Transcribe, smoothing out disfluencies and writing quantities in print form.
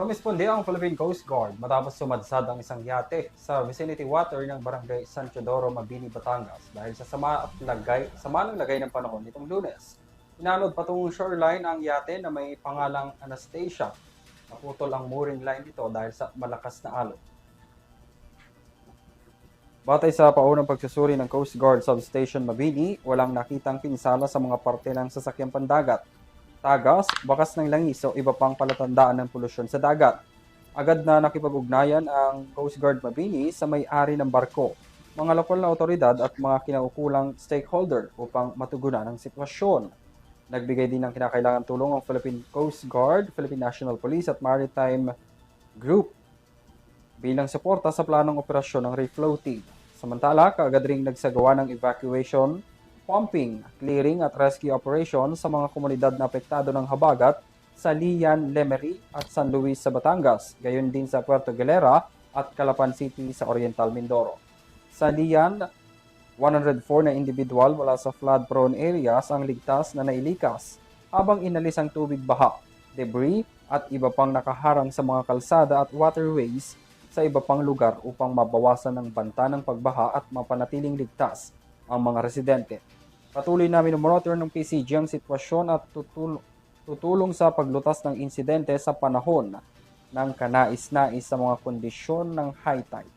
Rumisponde ang Philippine Coast Guard matapos sumadsad ang isang yate sa vicinity water ng barangay San Teodoro, Mabini, Batangas dahil sa sama ng lagay ng panahon nitong Lunes. Inanod patungong shoreline ang yate na may pangalang Anastasia. Naputol ang mooring line nito dahil sa malakas na alon. Batay sa paunang pagsusuri ng Coast Guard Substation Mabini, walang nakitang pinsala sa mga parte ng sasakyang pandagat, tagas, bakas ng langis o iba pang palatandaan ng polusyon sa dagat. Agad na nakipag-ugnayan ang Coast Guard Mabini sa may-ari ng barko, mga lokal na otoridad at mga kinaukulang stakeholder upang matugunan ang sitwasyon. Nagbigay din ng kinakailangan tulong ang Philippine Coast Guard, Philippine National Police at Maritime Group bilang suporta sa planong operasyon ng refloating. Samantala, kaagad ring nagsagawa ng evacuation, pumping, clearing at rescue operation sa mga komunidad na apektado ng habagat sa Lian, Lemery at San Luis sa Batangas, gayon din sa Puerto Galera at Calapan City sa Oriental Mindoro. Sa Lian, 104 na individual mula sa flood-prone areas ang ligtas na nailikas habang inalis ang tubig baha, debris at iba pang nakaharang sa mga kalsada at waterways sa iba pang lugar upang mabawasan ang banta ng pagbaha at mapanatiling ligtas ang mga residente. Patuloy na minomonitor ng PCG ang sitwasyon at tutulong sa paglutas ng insidente sa panahon ng kanais-nais sa mga kondisyon ng high tide.